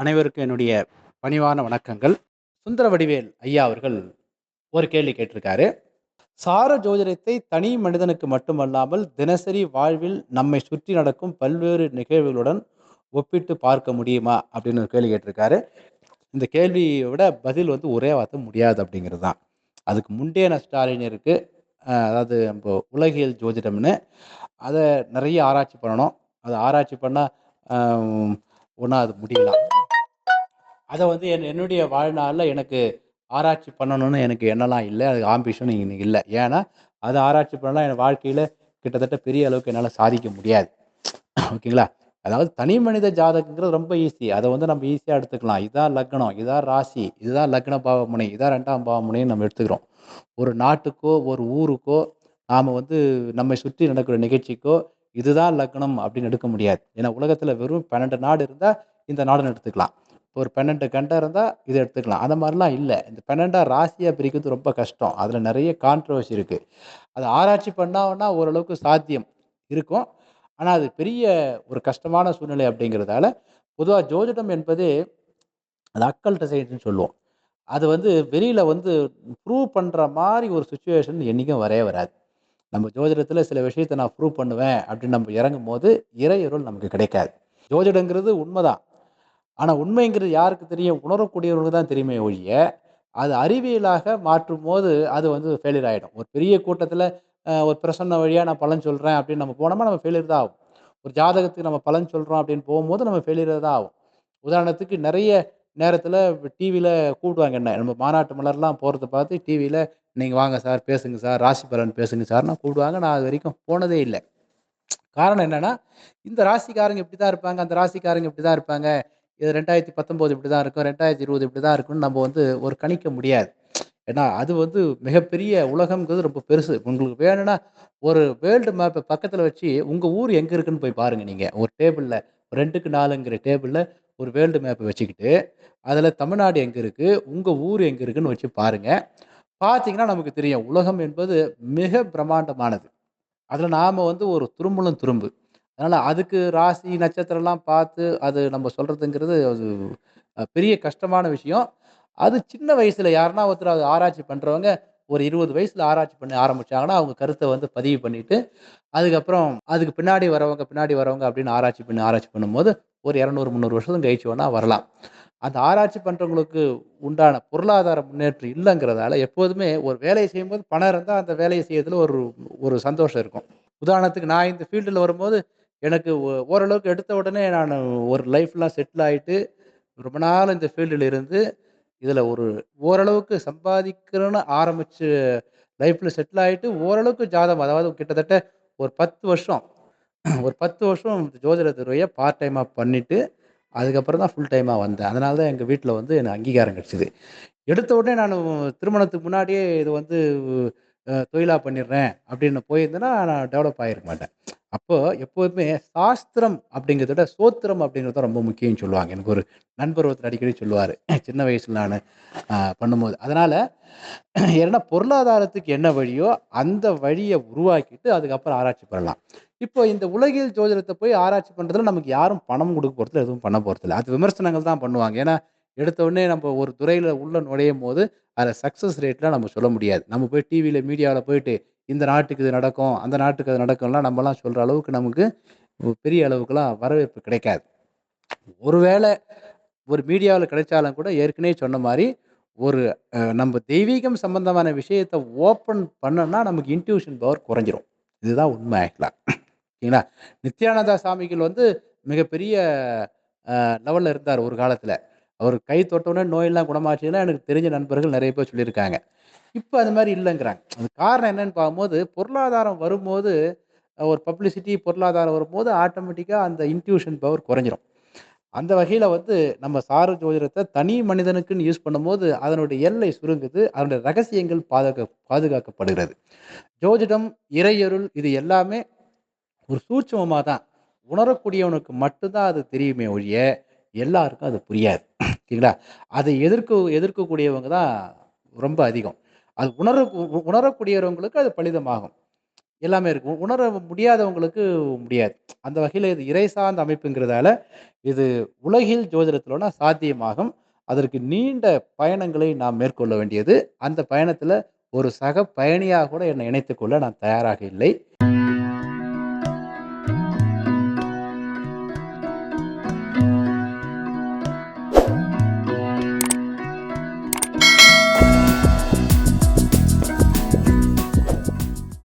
அனைவருக்கும் என்னுடைய பணிவான வணக்கங்கள். சுந்தர வடிவேல் ஐயா அவர்கள் ஒரு கேள்வி கேட்டிருக்காரு. சார ஜோதிடத்தை தனி மனிதனுக்கு மட்டுமல்லாமல் தினசரி வாழ்வில் நம்மை சுற்றி நடக்கும் பல்வேறு நிகழ்வுகளுடன் ஒப்பிட்டு பார்க்க முடியுமா? அப்படின்னு ஒரு கேள்வி கேட்டிருக்காரு. இந்த கேள்விய விட பதில் வந்து ஒரே வார்த்தை முடியாது அப்படிங்கிறது தான். அதுக்கு முண்டேன ஸ்டாலின் இருக்கு. அதாவது நம்ப உலகியல் ஜோதிடம்னு. அத நெறைய ஆராய்ச்சி பண்ணணும். அத ஆராய்ச்சி பண்ணா அ ஒண்ணா அது முடியலாம். அத வந்து என்னுடைய வாழ்நாள்ல எனக்கு ஆராய்ச்சி பண்ணணும்னு எனக்கு எண்ணலாம் இல்ல. அது ஆம்பிஷன் இன்னைக்கு இல்ல. ஏன்னா, அத ஆராய்ச்சி பண்ணா என் வாழ்க்கையில கிட்டத்தட்ட பெரிய அளவுக்கு என்னால சாதிக்க முடியாது. ஓகேங்களா? அதாவது தனி மனித ஜாதகங்கிறது ரொம்ப ஈஸி. அத வந்து நம்ம ஈஸியா எடுத்துக்கலாம். இதான் லக்னம், இதான் ராசி, இதுதான் லக்ன பாவமுனை, இதான் 2ஆம் பாவமுனைன்னு நம்ம எடுத்துக்கிறோம். ஒரு நாட்டுக்கோ, ஒரு ஊருக்கோ, நாம வந்து நம்மை சுற்றி நடக்கிற நிகழ்ச்சிக்கோ, இதுதான் லக்னம் அப்படின்னு எடுக்க முடியாது. ஏன்னா உலகத்துல வெறும் 12 நாடு இருந்தா, இந்த நாடுன்னு எடுத்துக்கலாம். ஒரு 12 கண்டம் இருந்தா, இத எடுத்துக்கலாம். அந்த மாரிலாம் இல்ல. இந்த 12ஆ ராசியா பிரிக்கிறது ரொம்ப கஷ்டம். அதுல நெறைய கான்ட்ரோவர்சி இருக்கு. அத ஆராய்ச்சி பண்ணோம்னா ஓரளவுக்கு சாத்தியம் இருக்கும். ஆனா, அது பெரிய ஒரு கஷ்டமான சூழ்நிலை அப்படிங்கிறதால, பொதுவா ஜோதிடம் என்பது அது அக்கல்ட் சயின்ஸ்ன்னு சொல்லுவோம். அது வந்து வெளியில வந்து ப்ரூவ் பண்ற மாரி ஒரு சிச்சுவேஷன் என்னைக்கும் வரவே வராது. நம்ம ஜோதிடத்துல சில விஷயத்த நான் ப்ரூவ் பண்ணுவேன் அப்படின்னு நம்ம இறங்கும்போது, இறையருள் நமக்கு கிடைக்காது. ஜோதிடங்கிறது உண்மதான். ஆனா உண்மைங்கிறது யாருக்கு தெரியும்? உணரக்கூடியவர்களுக்கு தான் தெரியுமே ஒழிய, அது அறிவியலாக மாற்றும்போது, அது வந்து ஃபெயிலியர் ஆயிடும். ஒரு பெரிய கூட்டத்தில ஒரு பிரசன்ன வழியா நான் பலன் சொல்றேன் அப்படின்னு நம்ம போனோம்னா, நம்ம ஃபெயிலியர் தான் ஆகும். ஒரு ஜாதகத்துக்கு நம்ம பலன் சொல்றோம் அப்படின்னு போகும்போது, நம்ம ஃபெயிலியர் தான் ஆகும். உதாரணத்துக்கு நெறைய நேரத்தில டிவில கூப்பிடுவாங்க என்ன. நம்ம மாநாட்டு மலர்லாம் போறத பார்த்து டிவில, "நீங்க வாங்க சார், பேசுங்க சார், ராசி பலன் பேசுங்க சார்ன்னு" கூப்பிடுவாங்க. நான் அதுவரைக்கும் போனதே இல்ல. காரணம் என்னன்னா, இந்த ராசிக்காரங்க இப்படித்தான் இருப்பாங்க, அந்த ராசிக்காரங்க இப்படித்தான் இருப்பாங்க. இது 2019 இப்படிதான் இருக்கும், 2020 இப்படிதான் இருக்கும்னு நம்ம வந்து ஒரு கணிக்க முடியாது. ஏன்னா, அது வந்து மிகப்பெரிய உலகம்ங்கிறது ரொம்ப பெருசு. உங்களுக்கு வேணும்னா, ஒரு வேர்ல்டு மேப்ப பக்கத்துல வச்சு, உங்க ஊர் எங்க இருக்குன்னு போய் பாருங்க நீங்க. ஒரு டேபிள்ல 2க்கு 4ங்கிற டேபிள்ல ஒரு வேர்ல்டு மேப் வச்சுக்கிட்டு, அதுல தமிழ்நாடு எங்க இருக்கு, உங்க ஊர் எங்க இருக்குன்னு வச்சு பாருங்க. பார்த்தீங்கன்னா நமக்கு தெரியும். உலகம் என்பது மிக பிரம்மாண்டமானது. அதுல நாம வந்து ஒரு துரும்புலும் துரும்பு. அதனால அதுக்கு ராசி, நட்சத்திரம்லாம் பார்த்து அது நம்ம சொல்றதுங்கிறது அது பெரிய கஷ்டமான விஷயம். அது சின்ன வயசுல யாருன்னா ஒருத்தர் அத ஆராய்ச்சி பண்றவங்க, ஒரு 20 வயசுல ஆராய்ச்சி பண்ண ஆரம்பிச்சாங்கன்னா, அவங்க கருத்த வந்து பதிவு பண்ணிட்டு, அதுக்கப்புறம் அதுக்கு பின்னாடி வரவங்க அப்படின்னு ஆராய்ச்சி பண்ணும்போது, ஒரு 200, 300 வருஷம் கழிச்சு வேணா வரலாம். அந்த ஆராய்ச்சி பண்றவங்களுக்கு உண்டான பொருளாதார முன்னேற்றம் இல்லங்கிறதால, எப்போதுமே ஒரு வேலைய செய்யும்போது பணம் இருந்தா, அந்த வேலைய செய்யறதுல ஒரு ஒரு சந்தோஷம் இருக்கும். உதாரணத்துக்கு நான் இந்த ஃபீல்டுல வரும்போது, எனக்கு ஓரளவுக்கு எடுத்த உடனே நானு ஒரு லைஃப்லாம் செட்டில் ஆயிட்டு, ரொம்ப நாள் இந்த ஃபீல்டுல இருந்து, இதுல ஒரு ஓரளவுக்கு சம்பாதிக்கிறேன்னு ஆரம்பிச்சு லைஃப்ல செட்டில் ஆயிட்டு, ஓரளவுக்கு ஜாதகம் அதாவது கிட்டத்தட்ட ஒரு 10 வருஷம் ஒரு 10 வருஷம் ஜோதிட துறைய பார்ட் டைமா பண்ணிட்டு, அதுக்கப்புறம் தான் ஃபுல் டைமா வந்தேன். அதனால தான் எங்க வீட்ல வந்து எனக்கு அங்கீகாரம் கிடைச்சது. எடுத்த உடனே நானு திருமணத்துக்கு முன்னாடியே இது வந்து தொழிலா பண்ணிடுறேன் அப்படின்னு போயிருந்தேன்னா, நான் டெவலப் ஆகியிருக்க மாட்டேன். அப்போ எப்போதுமே சாஸ்திரம் அப்படிங்கிறத விட சோத்திரம் அப்படிங்கிறது தான் ரொம்ப முக்கியம்னு சொல்லுவாங்க. எனக்கு ஒரு நண்பர் ஒருத்தர் அடிக்கடி சொல்லுவாரு. சின்ன வயசுல நானு பண்ணும்போது. அதனால ஏன்னா பொருளாதாரத்துக்கு என்ன வழியோ, அந்த வழிய உருவாக்கிட்டு அதுக்கப்புறம் ஆராய்ச்சி பண்ணலாம். இப்போ இந்த உலகியல் ஜோதிடத்த போய் ஆராய்ச்சி பண்றதுல நமக்கு யாரும் பணம் குடுக்க போறதில்ல, எதுவும் பண்ண போறதில்ல. அது விமர்சனங்கள் தான் பண்ணுவாங்க. ஏன்னா, எடுத்த உடனே நம்ம ஒரு துறையில உள்ள நுழையும்போது, அதுல சக்சஸ் ரேட்லாம் நம்ம சொல்ல முடியாது. நம்ம போய் டிவில, மீடியால போயிட்டு, இந்த நாட்டுக்கு இது நடக்கும், அந்த நாட்டுக்கு அது நடக்கும்லாம் நம்மலாம் சொல்ற அளவுக்கு நமக்கு பெரிய அளவுக்குலாம் வரவேற்பு கிடைக்காது. ஒருவேள ஒரு மீடியாவுல கிடைச்சாலும் கூட ஏற்கனவே சொன்ன மாரி, ஒரு நம்ம தெய்வீகம் சம்பந்தமான விஷயத்த ஓப்பன் பண்ணோம்னா, நமக்கு இன்ட்யூஷன் பவர் குறைஞ்சிரும். இதுதான் உண்மை ஆக்சுவலா. சரிங்களா? நித்யானந்தா சாமிகள் வந்து மிகப்பெரிய லெவல்ல இருந்தாரு ஒரு காலத்துல. அவரு கை தொட்டவுடனே நோயெல்லாம் குணமாச்சுன்னா, எனக்கு தெரிஞ்ச நண்பர்கள் நெறைய பேர் சொல்லியிருக்காங்க. இப்ப அது மாரி இல்லங்கிறாங்க. அதுக்கு காரணம் என்னன்னு பார்க்கும்போது, பொருளாதாரம் வரும்போது, ஒரு பப்ளிசிட்டி, பொருளாதாரம் வரும்போது ஆட்டோமேட்டிக்கா அந்த இன்ட்யூஷன் பவர் குறைஞ்சிரும். அந்த வகையில வந்து நம்ம சார ஜோதிடத்த தனி மனிதனுக்குன்னு யூஸ் பண்ணும்போது, அதனுடைய எல்லை சுருங்குது. அதனுடைய ரகசியங்கள் பாதுகாக்கப்படுகிறது. ஜோதிடம், இறையருள் இது எல்லாமே ஒரு சூட்சுமமா தான். உணரக்கூடியவனுக்கு மட்டும் தான் அது தெரியுமே ஒழிய, எல்லாருக்கும் அது புரியாது. சரிங்களா? அதை எதிர்க்கக்கூடியவங்க தான் ரொம்ப அதிகம். அது உணரக்கூடியவங்களுக்கு அது பலிதமாகும். எல்லாமே இருக்கும். உணர முடியாதவங்களுக்கு முடியாது. அந்த வகையில இது இறை சார்ந்த அமைப்புங்கிறதால, இது உலகில் ஜோதிடத்திலோன சாத்தியமாகும். அதற்கு நீண்ட பயணங்களை நாம் மேற்கொள்ள வேண்டியது. அந்த பயணத்தில ஒரு சக பயணியா கூட என்னை இணைத்துக் கொள்ள நான் தயாராக இல்லை.